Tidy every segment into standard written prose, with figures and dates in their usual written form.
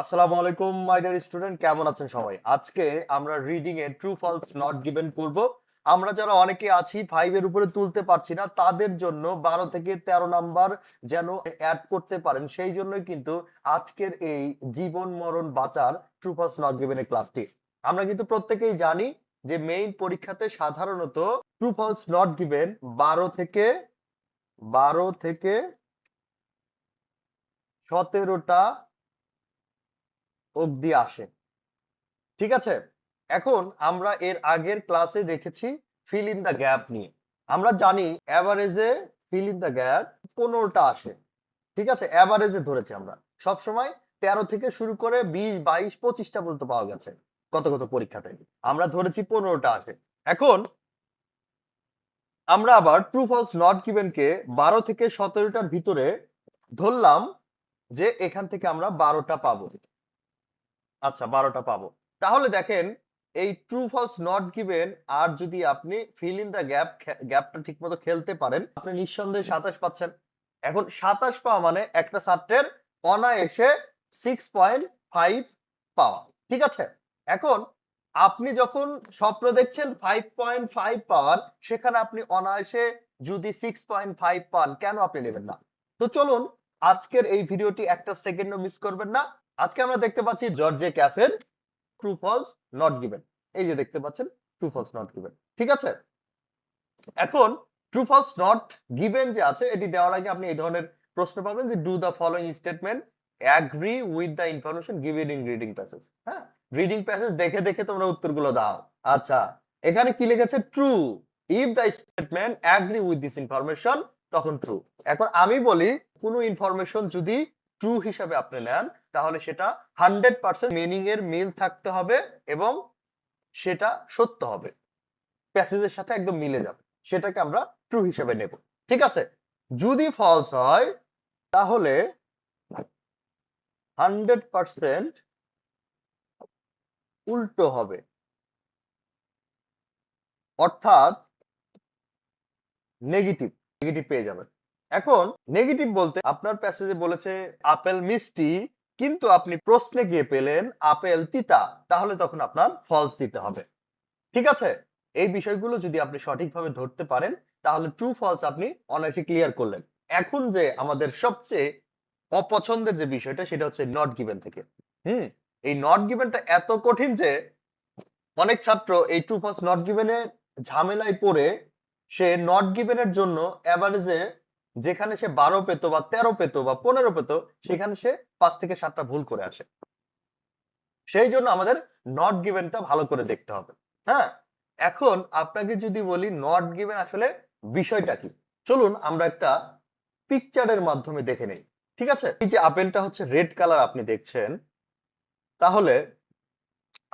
আসসালামু আলাইকুম my dear student, কেমন আছেন সবাই? আজকে আমরা রিডিং এ ট্রু ফলস নট গিভেন করব। আমরা যারা অনেকে আছি 5 এর উপরে তুলতে পারছি না, তাদের জন্য 12 থেকে 13 নাম্বার যেন অ্যাড করতে পারেন, সেই জন্যই কিন্তু আজকের এই জীবন মরণ বাঁচার ট্রু ফলস নট গিভেন এর ক্লাসটি। আমরা কিন্তু প্রত্যেকেই জানি যে মেইন পরীক্ষাতে সাধারণত ট্রু ফলস নট গিভেন 12 থেকে 17টা অবধি আসে। ঠিক আছে, এখন আমরা এর আগের ক্লাসে দেখেছি ফিল ইন দ্য গ্যাপ নিয়ে। আমরা জানি অ্যাভারেজে ফিল ইন দ্য গ্যাপ 15টা আসে। ঠিক আছে, অ্যাভারেজে ধরেছি আমরা সবসময় 13 থেকে শুরু করে 20, 22, 25টা পর্যন্ত পাওয়া গেছে কত কত পরীক্ষাতে। আমরা ধরেছি 15টা আসে। এখন আমরা আবার ট্রু ফলস নট গিভেন কে 12 থেকে 17টার ভিতরে ধরলাম যে এখান থেকে আমরা 12টা পাবো। আচ্ছা, 12টা পাবো। তাহলে দেখেন এই ট্রু ফলস নট গিভেন আর যদি আপনি ফিল ইন দ্য গ্যাপটা ঠিক মতো খেলতে পারেন, আপনি নিঃসন্দেহে 27 পাচ্ছেন। এখন 27 পাওয়া মানে একটা ছাত্রের অনায়াসে 6.5 পাওয়া। ঠিক আছে, এখন আপনি যখন স্বপ্ন দেখছেন 5.5 পাওয়ার, সেখানে আপনি অনায়াসে যদি 6.5 পান, কেন আপনি নেবেন না? তো চলুন আজকের এই ভিডিওটি একটা সেকেন্ডও মিস করবেন না। আজকে আমরা দেখতে পাচ্ছি জর্জিয়া ক্যাফের ট্রু ফলস নট গিভেন। এই যে দেখতে পাচ্ছেন ট্রু ফলস নট গিভেন। ঠিক আছে, এখন ট্রু ফলস নট গিভেন যে আছে, এটি দেওয়ার আগে আপনি এই ধরনের প্রশ্ন পাবেন যে do the following statement agree with the information given in reading passage. হ্যাঁ, রিডিং প্যাসেজ দেখে দেখে তোমরা উত্তরগুলো দাও। আচ্ছা, এখানে কি লিখেছে? True. If the statement agree with this information, তখন ট্রু। এখন আমি বলি কোনো ইনফরমেশন যদি ট্রু হিসাবে আপনি নেন, তাহলে সেটা 100% মিনিং এর মিল থাকতে হবে এবং সেটা সত্য হবে, প্যাসেজের সাথে একদম মিলে যাবে, সেটাকে আমরা ট্রু হিসেবে নেব। ঠিক আছে, যদি ফলস হয় তাহলে 100% উল্টো হবে, অর্থাৎ নেগেটিভ নেগেটিভ পেয়ে যাবেন। এখন নেগেটিভ বলতে আপনার প্যাসেজে বলেছে আপেল মিষ্টি, কিন্তু আপনি প্রশ্নে গিয়ে পেলেন আপেল তিতা, তাহলে তখন আপনার ফলস দিতে হবে। ঠিক আছে, এই বিষয়গুলো যদি আপনি সঠিকভাবে ধরতে পারেন, তাহলে ট্রু ফলস আপনি অনায়াসে ক্লিয়ার করলেন। এখন যে আমাদের সবচেয়ে অপছন্দের যে বিষয়টা, সেটা হচ্ছে নট গিভেন থেকে। এই নট গিভেনটা এত কঠিন যে অনেক ছাত্র এই ট্রু ফলস নট গিভেনের ঝামেলায় পড়ে সে নট গিভেনের জন্য এভারেজে যেখানে সে 12 পেতো বা 13 পেতো বা 15 পেতো, সেখানে সে 5 থেকে 7টা ভুল করে আসে। সেই জন্য আমাদের নট গিভেনটা ভালো করে দেখতে হবে। হ্যাঁ, এখন আপনাকে যদি বলি নট গিভেন আসলে বিষয়টা কি, চলুন আমরা একটা পিকচারের মাধ্যমে দেখে নেই। ঠিক আছে, এই যে আপেলটা হচ্ছে রেড কালার আপনি দেখছেন, তাহলে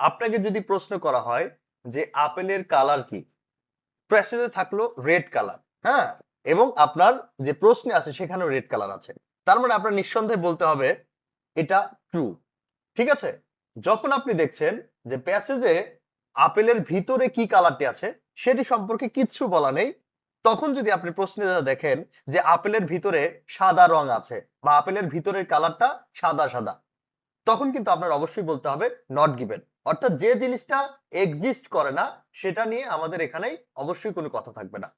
আপনাকে যদি প্রশ্ন করা হয় যে আপেলের কালার কি, প্যাসেজে থাকলো রেড কালার, হ্যাঁ, এবং আপনার যে প্রশ্নে আছে সেখানেও রেড কালার আছে, তার মানে আপনার নিঃসন্দেহে বলতে হবে এটা ট্রু। ঠিক আছে, যখন আপনি দেখছেন যে প্যাসেজে আপেলের ভিতরে কি কালারটি আছে সেটি সম্পর্কে কিচ্ছু বলা নেই, তখন যদি আপনি প্রশ্নে দেখেন যে আপেলের ভিতরে সাদা রং আছে বা আপেলের ভিতরের কালারটা সাদা সাদা, তখন কিন্তু আপনার অবশ্যই বলতে হবে নট গিভেন। অর্থাৎ যে জিনিসটা এক্সিস্ট করে না, সেটা নিয়ে আমাদের এখানে অবশ্যই কোনো কথা থাকবে না।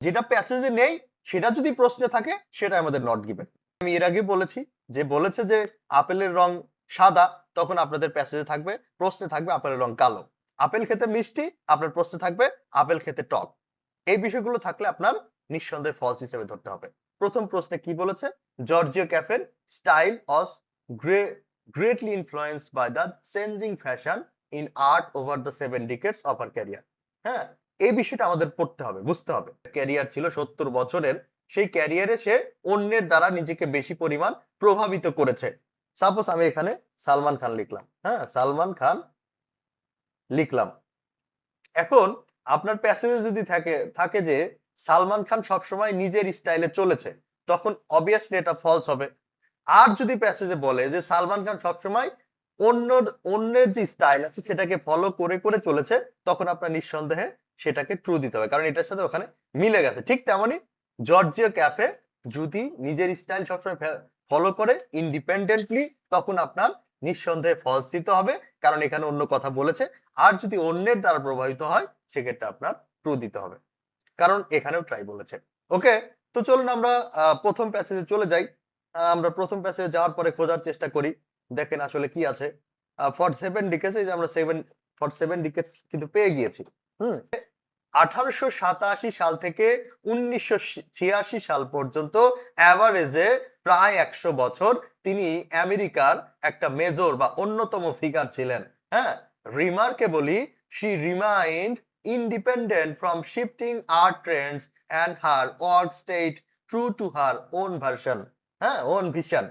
যেটা প্যাসেজে নেই সেটা যদি প্রশ্নে থাকে, সেটা আমাদের নট গিভেন। আমি এর আগে বলেছি যে বলেছে যে আপেলের রং সাদা, তখন আপনাদের প্যাসেজে থাকবে, প্রশ্নে থাকবে আপেলের রং কালো। আপেল খেতে মিষ্টি, আপনার প্রশ্নে থাকবে আপেল খেতে টক। এই বিষয়গুলো থাকলে আপনার নিঃসন্দেহে ফলস হিসেবে ধরতে হবে। প্রথম প্রশ্নে কি বলেছে? জর্জিও ক্যাফের style was greatly influenced by the changing fashion in art over the 7 decades of her career. হ্যাঁ, এই বিষয়টা আমাদের পড়তে হবে, বুঝতে হবে। ক্যারিয়ার ছিল 70 বছরের, সেই ক্যারিয়ারে সে অন্যের দ্বারা নিজেকে বেশি পরিমাণ প্রভাবিত করেছে। সাপোজ আমি এখানে সালমান খান লিখলাম, হ্যাঁ, সালমান খান লিখলাম। এখন আপনার প্যাসেজে যদি থাকে যে সালমান খান সবসময় নিজের স্টাইলে চলেছে, তখন অবভিয়াসলি এটা ফলস হবে। আর যদি প্যাসেজে বলে যে সালমান খান সবসময় অন্যের যে স্টাইল আছে সেটাকে ফলো করে করে চলেছে, তখন আপনার নিঃসন্দেহে সেটাকে ট্রু দিতে হবে, কারণ এটার সাথে ওখানে মিলে গেছে। ঠিক তেমনি জর্জিও ক্যাফে যদি নিজের স্টাইল সবসময় ফলো করে ইন্ডিপেন্ডেন্টলি, তখন আপনার নিঃসন্দেহে ফলস দিতে হবে, কারণ এখানে অন্য কথা বলেছে। আর যদি অন্যের দ্বারা প্রভাবিত হয় সেক্ষেত্রে আপনার ট্রু দিতে হবে, কারণ এখানেও ট্রাই বলেছে। ওকে, তো চলুন আমরা প্রথম প্যাসেজে চলে যাই। আমরা প্রথম প্যাসেজে যাওয়ার পরে খোঁজার চেষ্টা করি, দেখেন আসলে কি আছে। ফর 7 ডিকেটস, এই যে আমরা 7 কিন্তু পেয়ে গিয়েছি। হুম 1887 সাল থেকে 1986 সাল পর্যন্ত অ্যাভারেজে প্রায় 100 বছর তিনি আমেরিকার একটা মেজর বা অন্যতম ফিগার ছিলেন। হ্যাঁ, remarkably she remind independent from shifting art trends and her work stayed true to her own version, own vision,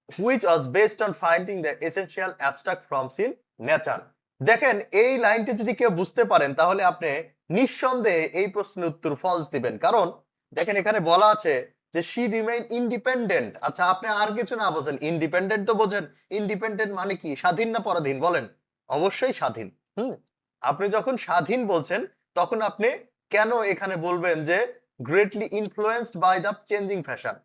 which was based on finding the essential abstract forms in nature. দেখেন এই লাইনটি যদি কেউ বুঝতে পারেন তাহলে আপনি নিঃসন্দেহে এই প্রশ্নের উত্তর ফলস দিবেন, কারণ দেখেন এখানে বলা আছে যে শি রিমেইন ইন্ডিপেন্ডেন্ট। আচ্ছা, আপনি আর কিছু না বোঝেন, ইন্ডিপেন্ডেন্ট তো বোঝেন। ইন্ডিপেন্ডেন্ট মানে কি, স্বাধীন না পরাধীন বলেন? অবশ্যই স্বাধীন। আপনি যখন স্বাধীন বলছেন তখন আপনি কেন এখানে বলবেন যে greatly influenced by the changing fashion?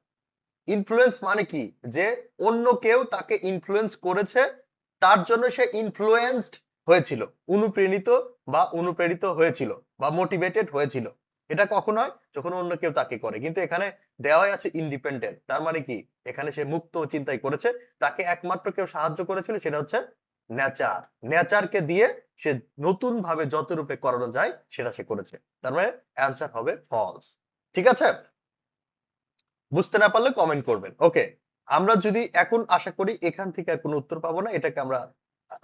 Influence মানে কি, যে অন্য কেউ তাকে ইনফ্লুয়েন্স করেছে, তার জন্য সে ইনফ্লুয়েন্সড হয়েছিল, অনুপ্রেরিত হয়েছিল বা মোটিভেটেড হয়েছিল। এটা কখন হয়? যখন অন্য কেউ তাকে করে। কিন্তু এখানে দেওয়াই আছে ইন্ডিপেন্ডেন্ট, তার মানে কি এখানে সে মুক্ত চিন্তাই করেছে। তাকে একমাত্র কেউ সাহায্য করেছিল, সেটা হচ্ছে নেচার। নেচারকে দিয়ে সে নতুন ভাবে যত রূপে করানো যায় সেটা সে করেছে। তার মানে অ্যান্সার হবে ফলস। ঠিক আছে, বুঝতে না পারলে কমেন্ট করবেন। ওকে, আমরা যদি এখন আশা করি এখান থেকে কোনো উত্তর পাবো না, এটাকে আমরা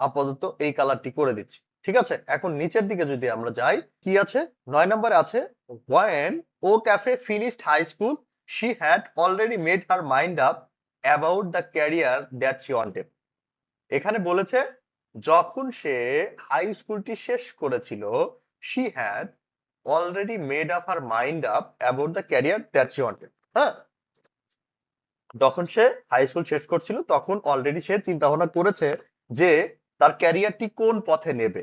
আপাতত এই কালারটি করে দিচ্ছি। ঠিক আছে, এখন নিচের দিকে যদি আমরা যাই, কি আছে 9 নম্বরে আছে when O'Keeffe finished high school she had already made her mind up about the career that she wanted. এখানে বলেছে যখন সে হাই স্কুলটি শেষ করেছিল she had already made up her mind up about the career that she wanted. হ্যাঁ, যখন সে high school শেষ করছিল তখন অলরেডি সে চিন্তা ভাবনা করেছে যে তার ক্যারিয়ারটি কোন পথে নেবে।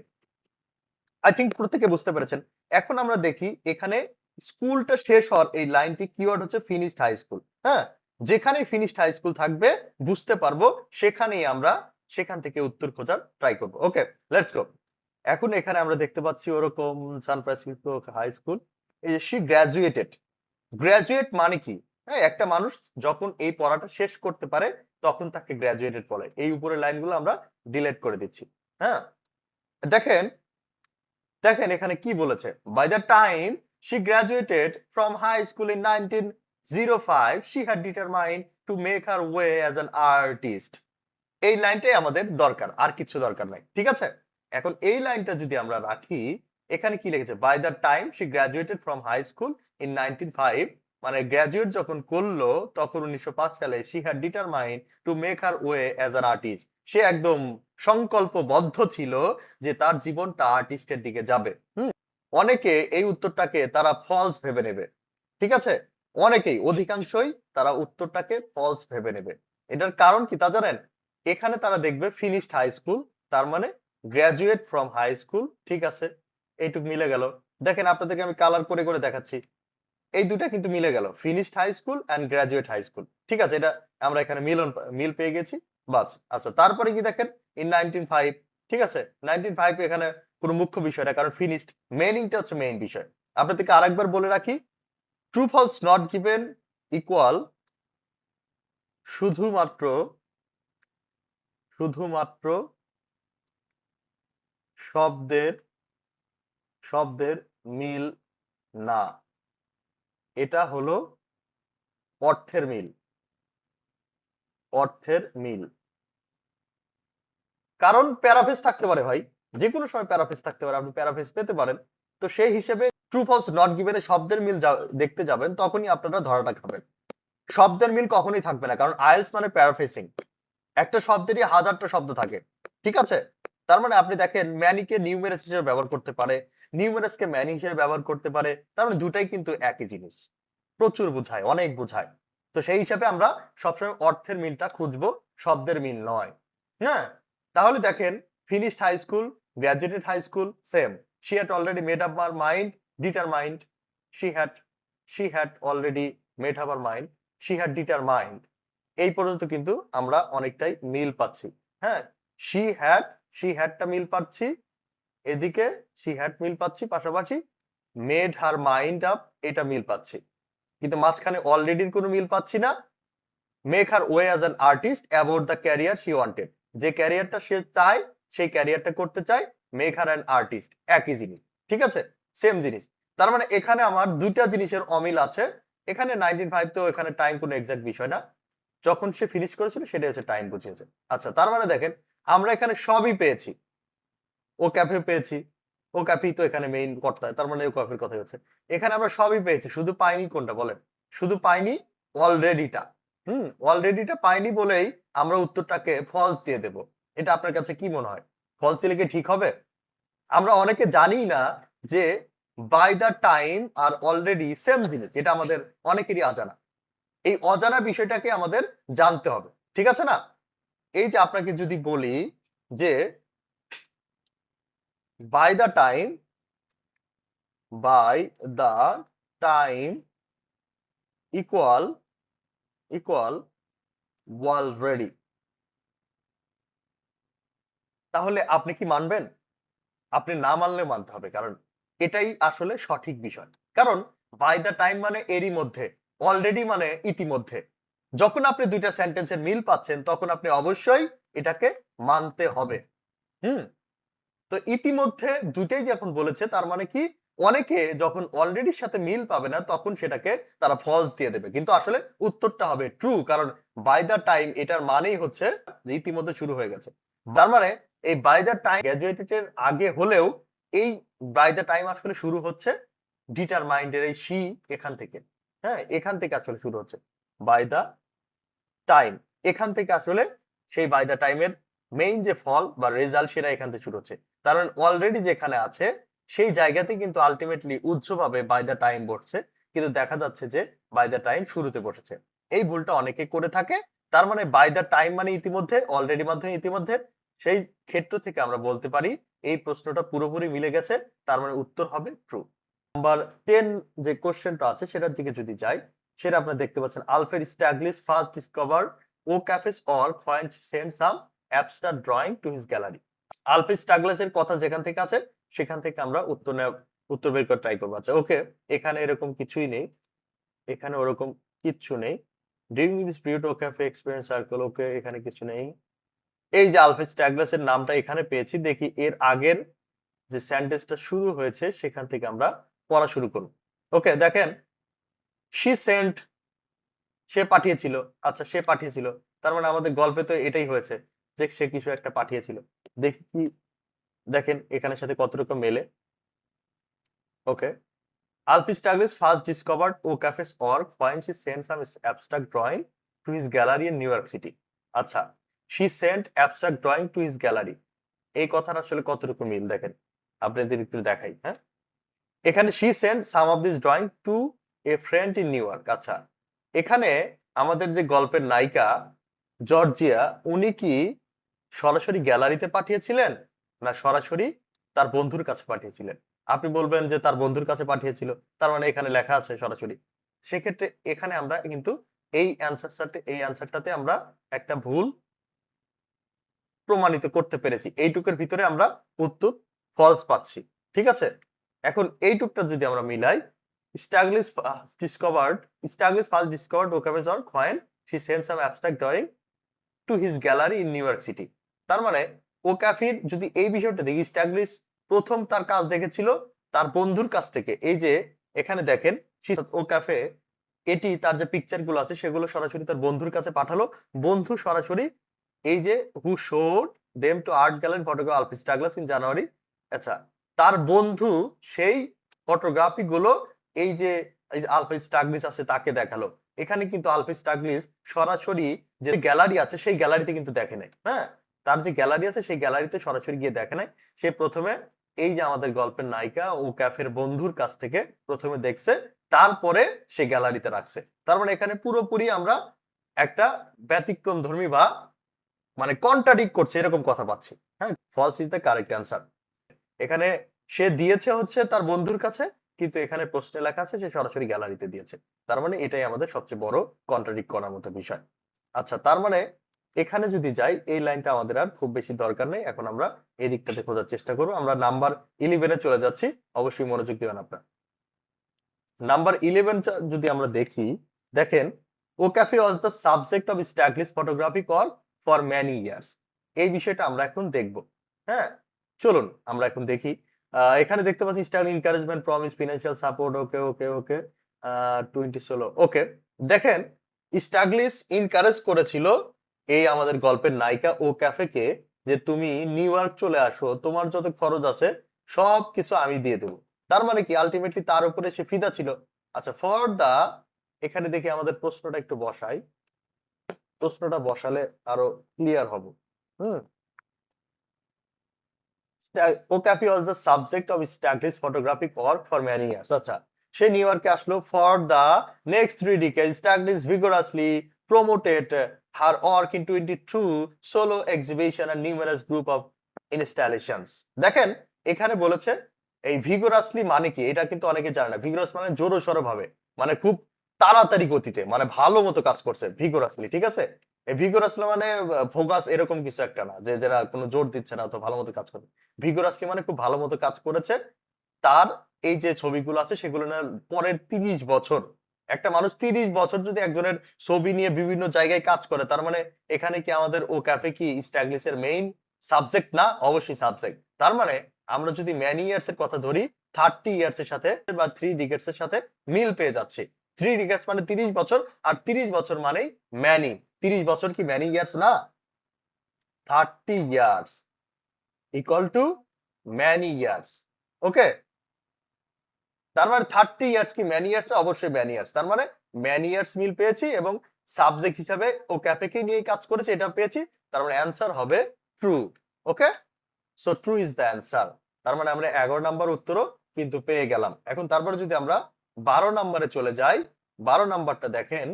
আই থিঙ্ক প্রত্যেকে বুঝতে পেরেছেন। এখন আমরা দেখি এখানে স্কুলটা শেষ হওয়ার এই লাইনটি কিওয়ার্ড হচ্ছে ফিনিশড হাই স্কুল। হ্যাঁ, যেখানে ফিনিশড হাই স্কুল থাকবে বুঝতে পারবো, সেখানেই আমরা সেখান থেকে উত্তর খোঁজার ট্রাই করবো। ওকে, লেটস গো। এখন এখানে আমরা দেখতে পাচ্ছি ওরকম সান ফ্রান্সিসকো হাই স্কুল, এই যে শি গ্রাজুয়েটেড। গ্রাজুয়েট মানে কি? হ্যাঁ, একটা মানুষ যখন এই পড়াটা শেষ করতে পারে তখন তাকে গ্রাজুয়েটেড বলে। এই উপরের লাইনগুলো আমরা ডিলিট করে দিচ্ছি। হ্যাঁ, দেখেন দেখেন এখানে কি বলেছে, by the time she graduated from high school in 1905 she had determined to make her way as an artist. এই লাইনটাই আমাদের দরকার, আর কিছু দরকার নাই। ঠিক আছে, এখন এই লাইনটা যদি আমরা রাখি, এখানে কি লিখেছে, by the time she graduated from high school in 1905, মানে গ্রাজুয়েট যখন করলো তখন 1905 সালে she had determined to make her way as an artist. সে একদম সংকল্পবদ্ধ ছিল যে তার জীবনটা আর্টিস্টের দিকে যাবে। অনেকে এই উত্তরটাকে তারা ফলস ভেবে নেবে। ঠিক আছে, অনেকেই, অধিকাংশই তারা উত্তরটাকে ফলস ভেবে নেবে। এটার কারণ কি তা জানেন? এখানে তারা দেখবে ফিনিশড হাই স্কুল, তার মানে গ্রাজুয়েট ফ্রম হাই স্কুল। ঠিক আছে, এইটুকু মিলে গেল। দেখেন আপনাদেরকে আমি কালার করে করে দেখাচ্ছি, এই দুটা কিন্তু মিলে গেল, finished high school and graduate high school. ঠিক আছে, এটা আমরা এখানে মিল পেয়ে গেছি। বাস, আচ্ছা, তারপরে কি দেখেন ইন 1905। ঠিক আছে, 1905 এখানে কোনো মুখ্য বিষয় না, কারণ ফিনিশড মেইনিংটা হচ্ছে মেইন বিষয়। আপনাদেরকে আরেকবার বলে রাখি, true false not given equal শুধুমাত্র শুধুমাত্র শব্দের মিল না, এটা হলো অর্থের মিল। কারণ প্যারাফ্রেজ থাকতে পারে ভাই, যে কোনো সময় প্যারাফ্রেজ থাকতে পারে, আপনি প্যারাফ্রেজ পেতে পারেন। তো সেই হিসেবে ট্রু ফলস নট গিভেন শব্দের মিল দেখতে যাবেন, তখনই আপনারা ধরাটা খাবেন। শব্দের মিল কখনোই থাকবে না, কারণ আইএলস মানে প্যারাফ্রেজিং। একটা শব্দেরই হাজারটা শব্দ থাকে। ঠিক আছে, তার মানে আপনি দেখেন ম্যানিকে নিউমেরাস হিসেবে ব্যবহার করতে পারে, নিউমেরাসকে ম্যানি হিসেবে ব্যবহার করতে পারে, তার মানে দুটাই কিন্তু একই জিনিস, প্রচুর বোঝায়, অনেক বোঝায়। তো সেই হিসাবে আমরা সবসময় অর্থের মিলটা খুঁজবো, শব্দের মিল নয়। হ্যাঁ, তাহলে দেখেন finished high school, graduated high school, same. She had already made up her mind, determined. She had already made up her mind, she had determined. এই পর্যন্ত কিন্তু আমরা অনেকটাই মিল পাচ্ছি। হ্যাঁ, শি হ্যাডটা মিল পাচ্ছি, এদিকে শি হ্যাড মিল পাচ্ছি, পাশাপাশি মেড হার মাইন্ড আপ এটা মিল পাচ্ছি, কিন্তু মাঝখানে অলরেডির কোনো মিল পাচ্ছি না। Make her way as an artist about the career she wanted, যে ক্যারিয়ারটা সে চায় সেই ক্যারিয়ারটা করতে চায়, মেক হার অ্যান আর্টিস্ট, একই জিনিস, ঠিক আছে, সেম জিনিস। তার মানে এখানে আমার দুইটা জিনিসের অমিল আছে। এখানে 1905 তো এখানে টাইম কোনো এক্সাক্ট বিষয় না, যখন সে ফিনিশ করেছিল সেটাই হচ্ছে টাইম বুঝিয়েছে। আচ্ছা, তার মানে দেখেন আমরা এখানে সবই পেয়েছি, ও ক্যাফে পেয়েছি, ও ক্যাফেই তো এখানে মেইন কর্তা, তার মানে ও ক্যাফের কথাই হচ্ছে। এখানে আমরা সবই পেয়েছি, শুধু পাইনি কোনটা বলেন? শুধু পাইনি অলরেডিটা। অলরেডিটা পাইনি বলেই আমরা উত্তরটাকে ফলস দিয়ে দেব। এটা আপনার কাছে কি মনে হয়? ফলস দিলে কি ঠিক হবে? আমরা অনেকে জানি না যে বাই দ্য টাইম আর অলরেডি সেম জিনিস, এটা আমাদের অনেকেরই অজানা। এই অজানা বিষয়টাকে আমাদের জানতে হবে, ঠিক আছে না? এই যে আপনাকে যদি বলি যে by the time, by the time equal already, তাহলে আপনি কি মানবেন? আপনি না মানলে মানতে হবে, কারণ এটাই আসলে সঠিক বিষয়। কারণ বাই দ্য টাইম মানে এরই মধ্যে, অলরেডি মানে ইতিমধ্যে। যখন আপনি দুইটা সেন্টেন্সের মিল পাচ্ছেন তখন আপনি অবশ্যই এটাকে মানতে হবে। হুম তো ইতিমধ্যে দুইটাই যখন বলেছে তার মানে কি, অনেকে যখন অলরেডির সাথে মিল পাবে না তখন সেটাকে তারা ফলস দিয়ে দেবে, কিন্তু আসলে উত্তরটা হবে ট্রু, কারণ বাই দ্য টাইম এটার মানেই হচ্ছে যে ইতিমধ্যে শুরু হয়ে গেছে। তার মানে এই বাই দ্য টাইম গ্র্যাজুয়েটেড এর আগে হলেও এই বাই দ্য টাইম আসলে শুরু হচ্ছে ডিটারমাইন্ডের এই সি এখান থেকে। হ্যাঁ, এখান থেকে আসলে শুরু হচ্ছে বাই দ্য টাইম, এখান থেকে আসলে সেই বাই দ্য টাইমের মেইন যে ফল বা রেজাল্ট সেটা এখান থেকে শুরু হচ্ছে। কারণ অলরেডি যেখানে আছে সেই জায়গাতে কিন্তু আলটিমেটলি উচ্চভাবে বাই দ্য টাইম বসছে, কিন্তু দেখা যাচ্ছে যে বাই দ্য টাইম শুরুতে বসেছে। এই ভুলটা অনেকে করে থাকে। তার মানে বাই দ্য টাইম মানে ইতিমধ্যে, অলরেডি মাধ্যমে ইতিমধ্যে, সেই ক্ষেত্র থেকে আমরা বলতে পারি এই প্রশ্নটা পুরোপুরি মিলে গেছে, তার মানে উত্তর হবে ট্রু। নাম্বার 10 যে কোশ্চেনটা আছে সেটার দিকে যদি যাই, সেটা আপনারা দেখতে পাচ্ছেন Alfred Stieglitz first discover O'Keeffe's or coin send some abstract drawing to his gallery. Alfred স্ট্যাগলিশের কথা যেখান থেকে আছে সেখান থেকে আমরা উত্তর বের করে ট্রাই করবো। আচ্ছা ওকে, এখানে এরকম কিছুই নেই, এখানে ওরকম কিচ্ছু নেই। During this period O'Keeffe experience circle, okay এখানে কিছু নেই। এই যে আলফ্রেড স্ট্যাগলিশের নামটা এখানে পেয়েছি, দেখি এর আগের যে সেন্টেন্সটা শুরু হয়েছে সেখান থেকে আমরা পড়া শুরু করব। ওকে দেখেন, শি সেন্ট, সে পাঠিয়েছিল। আচ্ছা সে পাঠিয়েছিল, তার মানে আমাদের গল্পে তো এটাই হয়েছে যে সে কিছু একটা পাঠিয়েছিল। দেখি কি, দেখেন এখানের সাথে কতটুকু মেলে। ওকে, Alfred Douglas first discovered O'Cafe's work when she sent some abstract drawing to his gallery in New York City. আচ্ছা, she sent abstract drawing to his gallery, এই কথার আসলে কতটুকু মিল দেখেন, আপনাদের একটু দেখাই। হ্যাঁ, এখানে she sent some of this drawing to a friend in New York। আচ্ছা, এখানে আমাদের যে গল্পের নায়িকা জর্জিয়া, উনি কি সরাসরি গ্যালারিতে পাঠিয়েছিলেন না সরাসরি তার বন্ধুর কাছে পাঠিয়েছিলেন? আপনি বলবেন যে তার বন্ধুর কাছে পাঠিয়েছিল, তার মানে এখানে লেখা আছে সরাসরি। সেক্ষেত্রে এখানে আমরা কিন্তু এই অ্যান্সারটাতে আমরা একটা ভুল প্রমাণিত করতে পেরেছি, এইটুকের ভিতরে আমরা উত্তর ফলস পাচ্ছি, ঠিক আছে। এখন এইটুকটা যদি আমরা মিলাই, স্ট্যাগলিশ ফার্স্ট ডিসকভার্ড ওকামেজ or coin she sent some abstract drawing to his gallery in New York City. তার মানে ও ক্যাফির যদি এই বিষয়টা দেখি, স্ট্যাগলিশ প্রথম তার কাজ দেখেছিল তার বন্ধুর কাছ থেকে। এই যে এখানে দেখেন ও ক্যাফে, এটি তার যে পিকচার গুলো আছে সেগুলো সরাসরি তার বন্ধুর কাছে পাঠালো। বন্ধু সরাসরি এই যে who showed them to art gallery photograph Alfred Douglas in January. আচ্ছা, তার বন্ধু সেই ফটোগ্রাফি গুলো এই যে আলফ্রেড স্টাগলিস আছে তাকে দেখালো। এখানে কিন্তু আলফ্রেড স্টাগলিস সরাসরি যে গ্যালারি আছে সেই গ্যালারিতে কিন্তু দেখে নাই। হ্যাঁ, তার যে গ্যালারি আছে সেই গ্যালারিতে সরাসরি গিয়ে দেখে নাই। সে প্রথমে এই যে আমাদের গল্পের নায়িকা ও ক্যাফের বন্ধুর কাছ থেকে প্রথমে দেখছে, তারপরে সে গ্যালারিতে রাখছে। তার মানে এখানে পুরোপুরি আমরা একটা ব্যতিক্রম ধর্মী বা মানে কন্ট্রাডিক্ট করছে এরকম কথা পাচ্ছি। হ্যাঁ, false is the correct answer. এখানে সে দিয়েছে হচ্ছে তার বন্ধুর কাছে, কিন্তু এখানে প্রশ্নে লেখা আছে সে সরাসরি গ্যালারিতে দিয়েছে। তার মানে এটাই আমাদের সবচেয়ে বড় কন্ট্রাডিক্ট করার মতো বিষয়। আচ্ছা, তার মানে এখানে যদি যাই এই লাইনটা আমাদের আর খুব বেশি দরকার নেই, এখন আমরা এই দিকটাতে খোঁজার চেষ্টা করবো। আমরা নাম্বার 11-এ চলে যাচ্ছি, অবশ্যই মনোযোগ দিবেন আপনার। নাম্বার 11 যদি আমরা দেখি, দেখেন O'Keeffe was the subject of Stieglitz photographic for many years. এই বিষয়টা আমরা এখন দেখব। হ্যাঁ, চলুন আমরা এখন দেখি। এখানে দেখতে পাচ্ছি Stieglitz encouragement promise financial support, okay okay okay 2016 okay. দেখেন স্টাগলিশ এনকারেজ করেছিল এই আমাদের গল্পের নায়িকা ও ক্যাফেকে যে তুমি নিউ ইয়র্ক চলে আসো, তোমার যত খরচ আছে সব কিছু আমি দিয়ে দেবো। তার মানে কি আলটিমেটলি তার উপরে সে ফিদা ছিল। আচ্ছা, ফর দা, এখানে দেখি আমাদের প্রশ্নটা একটু বসাই, প্রশ্নটা বসালে আরো ক্লিয়ার হব। Hmm, okapi was the subject of স্ট্যাগলিশ photographic work for many years. আচ্ছা, সে নিউ ইয়র্কে আসলো। ফর দা নেক্সট 3 decades স্ট্যাগলিশ vigorously promoted her work in 22 solo exhibition and numerous group of installations। দেখেন এখানে বলেছে এই ভিগোরাসলি মানে কি, এটা কিন্তু অনেকে জানে না। ভিগোরাস মানে জোরো সরো ভাবে, মানে খুব তাড়াতাড়ি গতিতে, মানে ভালো মতো কাজ করছে ভিগোরাসলি, ঠিক আছে। এই ভিগোরাসলি মানে ফোকাস এরকম কিছু একটা না যে যারা কোনো জোর দিচ্ছে না তো ভালো মতো কাজ করে। ভিগোরাসলি মানে খুব ভালো মতো কাজ করেছে। তার এই যে ছবিগুলো আছে সেগুলো না পরের 30 বছর, একটা মানুষ 30 বছর যদি একজনের ছবি নিয়ে বিভিন্ন জায়গায় কাজ করে, তার মানে এখানে কি আমাদের ও ক্যাফে কি স্ট্যাগলিশের মেইন সাবজেক্ট না? অবশ্যই সাবজেক্ট। তার মানে আমরা যদি ম্যানি ইয়ার্স এর কথা ধরি 30 ইয়ার্স এর সাথে বা 3 ডিকেডস এর সাথে মিল পেয়ে যাচ্ছি। 3 ডিকেডস মানে 30 বছর, আর 30 বছর মানেই ম্যানি। 30 বছর কি ম্যানি ইয়ার্স না? 30 years equal to many years. Okay, তার মানে 30 ইয়ার্স কি ম্যানি ইয়ার্স না? অবশ্যই ম্যানি ইয়ার্স। তার মানে ম্যানি ইয়ার্স মিল পেয়েছি এবং সাবজেক্ট হিসাবে ও ক্যাফেকে নিয়ে কাজ করেছে, এটা পেয়েছি। তার মানে অ্যান্সার হবে true. Okay, so true is the answer. তার মানে আমরা 11 নাম্বার উত্তরও কিন্তু পেয়ে গেলাম। এখন তারপরে যদি আমরা 12 নাম্বারে চলে যাই, 12 নাম্বারটা দেখেন,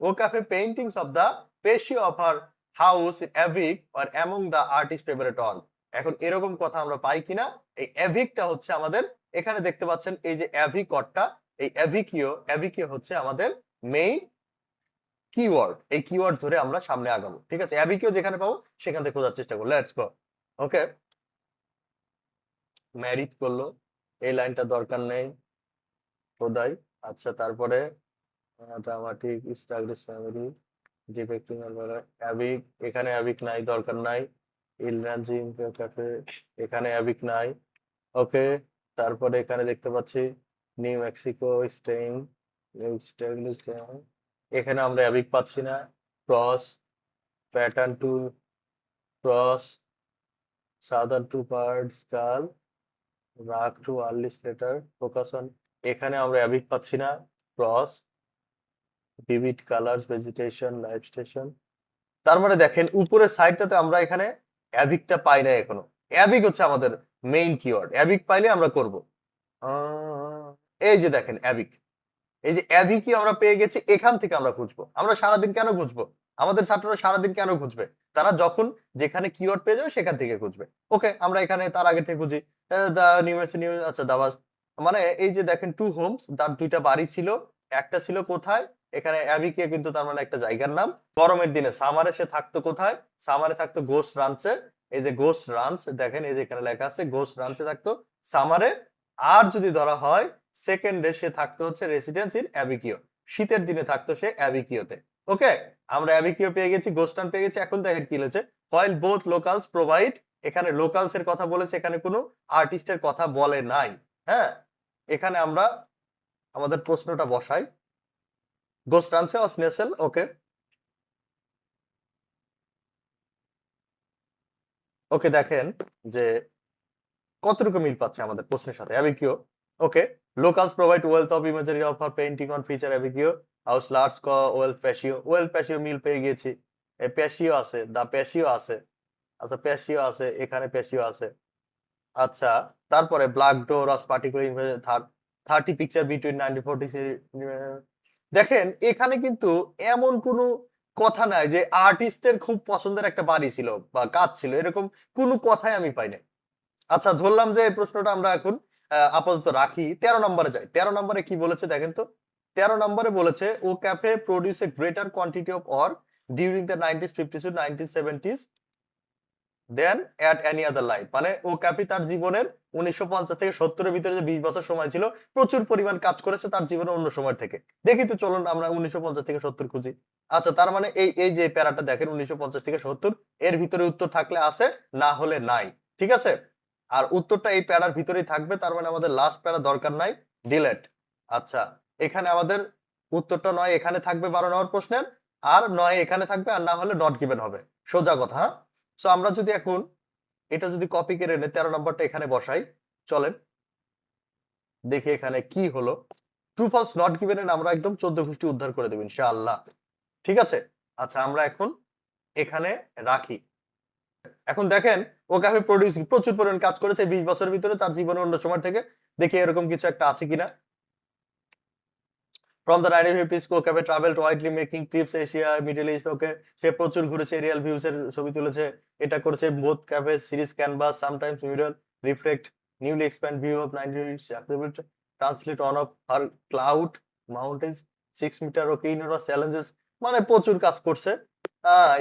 O'Keeffe paintings of the patio of her house Abiquiu are among the artist favourite ones. এখন এরকম কথা আমরা পাই কিনা? এই এভিকটা হচ্ছে আমাদের, এখানে দেখতে পাচ্ছেন এই যে অ্যাভিকটটা, এই অ্যাভিকিও হচ্ছে আমাদের মেইন কিওয়ার্ড। এই কিওয়ার্ড ধরে আমরা সামনে আগাবো, ঠিক আছে। অ্যাভিকিও যেখানে পাবো সেখান থেকে খোঁজার চেষ্টা করবো। Let's go. ওকে, ম্যারিড করলো, এই লাইনটা দরকার নেই খোদাই। আচ্ছা, তারপরে ড্রামাটিক স্ট্রাগলিশ ফ্যামিলি ডিপিক্টিং অ্যাবিক, এখানে অ্যাবিক নাই, দরকার নাই। ইলরানজিম ক্যাফে, এখানে অ্যাবিক নাই। ওকে, তারপরে এখানে দেখতে পাচ্ছি নিউ মেক্সিকো স্টেইং, এখানে আমরা অ্যাবিক পাচ্ছি না। Cross pattern to cross southern to part skull rug to early later focus on, এখানে আমরা অ্যাবিক পাচ্ছি না। Cross vivid colours vegetation life station. তার মানে দেখেন উপরের সাইডটাতে আমরা এখানে অ্যাভিকটা পাই না এখনো। অ্যাভিক হচ্ছে আমাদের মেইন কিওয়ার্ড, অ্যাভিক পাইলে আমরা করব। এই যে দেখেন অ্যাভিক, এই যে অ্যাভিকই আমরা পেয়ে গেছি। এখান থেকে আমরা খুঁজবো। আমরা সারাদিন কেন খুঁজবো? আমাদের ছাত্ররা সারাদিন কেন খুঁজবে? তারা যখন যেখানে কিওয়ার্ড পেয়ে যাবে সেখান থেকে খুঁজবে। ওকে, আমরা এখানে তার আগে থেকে খুঁজি। দা নিউ আচ্ছা দাবাস, মানে এই যে দেখেন টু হোমস, তার 2টা বাড়ি ছিল। একটা ছিল কোথায়? এখানে অ্যাভিকে কিন্তু তার মানে একটা জায়গার নাম। গরমের দিনে সামারে সে থাকতো কোথায়? সামারে থাকতো গোস্ট রাঞ্চে। এই যে গোস্ট রাঞ্চ দেখেন, এই যে এখানে লেখা আছে গোস্ট রাঞ্চে থাকতো সামারে। আর যদি ধরা হয় সেকেন্ডে সে থাকতো হচ্ছে রেসিডেন্স ইন অ্যাবিকিও, শীতের দিনে থাকতো সে অ্যাবিকিওতে। ওকে, আমরা অ্যাবিকিও পেয়ে গেছি, গোস্টান পেয়ে গেছি। এখন দেখেন কি লিখেছে, হোয়াইল বোথ লোকালস প্রোভাইড, এখানে লোকালস এর কথা বলেছে, এখানে কোনো আর্টিস্টের কথা বলে নাই। হ্যাঁ, এখানে আমরা আমাদের প্রশ্নটা বসাই, গোস্টানসে অর স্নেসেল। ওকে, ওকে দেখেন যে কতটুকু মিল পাচ্ছে আমাদের প্রশ্নের সাথে। Abiquiu, okay, locals provide wealth of imagery of her painting on feature Abiquiu house large ক ওয়েল প্যাশিও। ওয়েল প্যাশিও মিল পেয়ে গেছি। এই প্যাশিও আছে, দা প্যাশিও আছে। আচ্ছা, প্যাশিও আছে, এখানে প্যাশিও আছে। আচ্ছা, তারপরে black door of particular 30 picture between 1940। দেখেন এখানে কিন্তু এমন কোনো কথা নাই যে আর্টিস্টের খুব পছন্দের একটা বাড়ি ছিল বা কাজ ছিল, এরকম কোনো কথাই আমি পাই না। আচ্ছা, ধরলাম যে এই প্রশ্নটা আমরা এখন আপাতত রাখি। 13 নম্বরে যাই। 13 নম্বরে কি বলেছে দেখেন তো। 13 নম্বরে বলেছে O'Keeffe produce a greater quantity of work during the 90s 50s to 1970s than at any other life, মানে ও ক্যাপি তার জীবনের 1950 থেকে 70 এর ভিতরে যে 20 বছর সময় ছিল প্রচুর পরিমাণ কাজ করেছে তার জীবনের অন্য সময় থেকে। দেখি তো, চলুন আমরা 1950 থেকে 70 খুঁজি। আচ্ছা, তার মানে এই যে প্যারাটা দেখেন 1950 থেকে 70, এর ভিতরে উত্তর থাকলে আছে, না হলে নাই। ঠিক আছে, আর উত্তরটা এই প্যারার ভিতরেই থাকবে, তার মানে আমাদের লাস্ট প্যারা দরকার নাই, ডিলেট। আচ্ছা, এখানে আমাদের উত্তরটা নয় এখানে থাকবে 12 নম্বর প্রশ্নের, আর নয় এখানে থাকবে, আর না হলে নট গিভেন হবে, সোজা কথা। হ্যাঁ, সো আমরা যদি এখন এটা যদি কপি করে এনে 13 নম্বরটা এখানে বসাই, চলেন দেখি এখানে কি হলো। ট্রু ফলস নট গিভেন এর আমরা একদম 14 গোষ্ঠী উদ্ধার করে দেব ইনশাআল্লাহ। ঠিক আছে, আচ্ছা আমরা এখন এখানে রাখি। এখন দেখেন ও ক্যাফে প্রোডিউসিং প্রচুর পরিমাণ কাজ করেছে 20 বছরের ভিতরে তার জীবনের অন্য সময় থেকে। দেখি এরকম কিছু একটা আছে কিনা। From the 1950s O'Keeffe travelled widely making trips Asia Middle East. Okay, সে প্রচুর ঘুরেছে, এরিয়াল ভিউস এর ছবি তুলেছে, এটা করেছে both O'Keeffe series canvas sometimes mirror reflect newly expand view of 1950 translate on of her cloud mountains 6 metre. Okay, ইনোরা challenges, মানে প্রচুর কাজ করছে।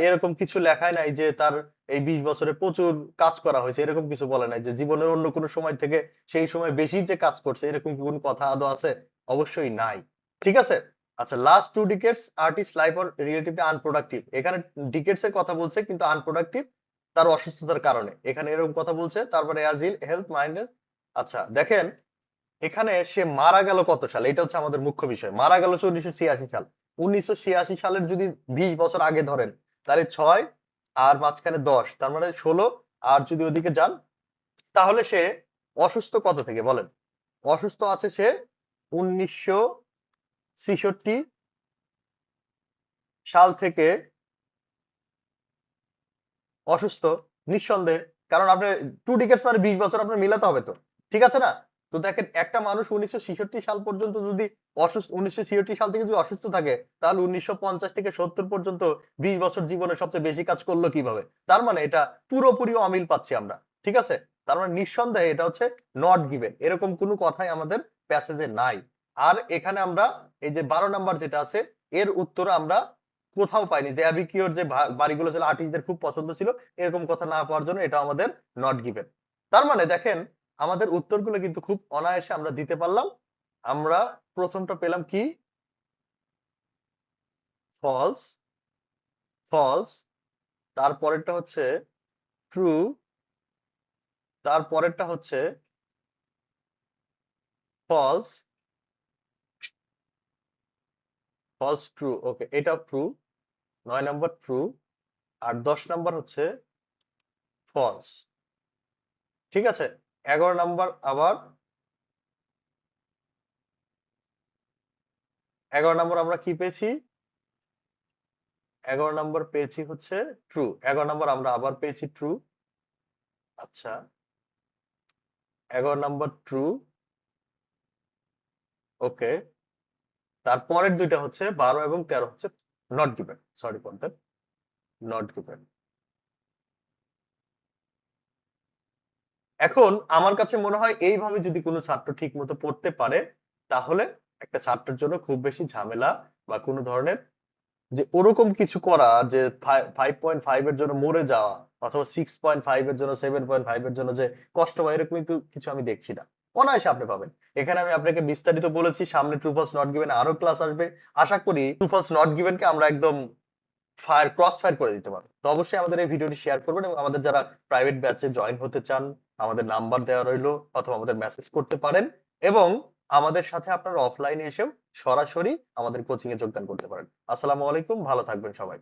এরকম কিছু লেখায় নাই যে তার এই 20 বছরে প্রচুর কাজ করা হয়েছে, এরকম কিছু বলে নাই যে জীবনের অন্য কোনো সময় থেকে সেই সময় বেশি যে কাজ করছে, এরকম কি কোনো কথা আদৌ আছে? অবশ্যই নাই। ঠিক আছে, আচ্ছা last 2 ডিকেডস artist life or relatively unproductive. এখানে ডিকেডস এর কথা বলছে কিন্তু আনপ্রোডাক্টিভ তার অসুস্থতার কারণে, এখানে এরকম কথা বলছে। তারপরে অ্যাজ ইল হেলথ মাইন্ড। আচ্ছা দেখেন এখানে সে মারা গেল কত সালে, এটা হচ্ছে আমাদের মুখ্য বিষয়। মারা গেল 1986 সাল। 1986 সালের যদি 20 বছর আগে ধরেন তাহলে 6 আর মাঝখানে 10, তার মানে 16, আর যদি ওদিকে যান তাহলে সে অসুস্থ কত থেকে বলেন? অসুস্থ আছে সে 1966 সাল থেকে অসুস্থ নিঃসন্দেহে, কারণ আপনার 2 ডিকেডস মানে 20 বছর আপনার মিলাতে হবে তো, ঠিক আছে না? তো দেখেন একটা মানুষ 1966 সাল পর্যন্ত যদি অসুস্থ, 1966 সাল থেকে যদি অসুস্থ থাকে তাহলে 1950 থেকে 70 পর্যন্ত 20 বছর জীবনে সবচেয়ে বেশি কাজ করলো কিভাবে? তার মানে এটা পুরোপুরি অমিল পাচ্ছি আমরা। ঠিক আছে, তার মানে নিঃসন্দেহে এটা হচ্ছে নট গিভেন, এরকম কোনো কথাই আমাদের প্যাসেজে নাই। আর এখানে আমরা এই যে 12 নাম্বার যেটা আছে এর উত্তর আমরা কোথাও পাইনি, যে অ্যাবিকিওর যে বাড়িগুলো ছিল আর্টিস্টদের খুব পছন্দ ছিল, এরকম কথা না পাওয়ার জন্য এটা আমাদের নট গিভেন। তার মানে দেখেন আমাদের উত্তরগুলো কিন্তু খুব অনায়াসে আমরা দিতে পারলাম। আমরা প্রথমটা পেলাম কি? ফলস, ফলস, তারপরেরটা হচ্ছে ট্রু, তারপরেরটা হচ্ছে ফলস, ফলস ট্রু। ওকে, এটা ট্রু, 9 নাম্বার ট্রু, আর 10 নাম্বার হচ্ছে ফলস। ঠিক আছে, 11 নাম্বার আবার 11 নাম্বার আমরা কি পেয়েছি? 11 নাম্বার পেয়েছি হচ্ছে ট্রু, 11 নাম্বার আমরা আবার পেয়েছি ট্রু। আচ্ছা 11 নাম্বার ট্রু। ওকে, তারপরের দুইটা হচ্ছে 12 এবং 13 হচ্ছে not given, sorry for that, not given. এখন আমার কাছে মনে হয় এইভাবে যদি কোনো ছাত্র ঠিক মতো পড়তে পারে তাহলে একটা ছাত্রের জন্য খুব বেশি ঝামেলা বা কোনো ধরনের যে ওরকম কিছু করা যে 5.5 এর জন্য মরে যাওয়া অথবা 6.5 এর জন্য 7.5 এর জন্য যে কষ্ট হয়, এরকম কিন্তু কিছু আমি দেখছি না। অনায়াসে আপনি পাবেন। এখানে আমি আপনাকে বিস্তারিত বলেছি, সামনে ট্রু ফলস নট গিভেন আরো ক্লাস আসবে। আশা করি ট্রু ফলস নট গিভেন কে আমরা একদম ক্রস ফায়ার করে দিতে পারবো। তো অবশ্যই আমাদের এই ভিডিওটি শেয়ার করবেন এবং আমাদের যারা প্রাইভেট ব্যাচে জয়েন হতে চান আমাদের নাম্বার দেওয়া রইলো, অথবা আমাদের মেসেজ করতে পারেন, এবং আমাদের সাথে আপনারা অফলাইনে এসেও সরাসরি আমাদের কোচিং এ যোগদান করতে পারেন। আসসালামু আলাইকুম, ভালো থাকবেন সবাই।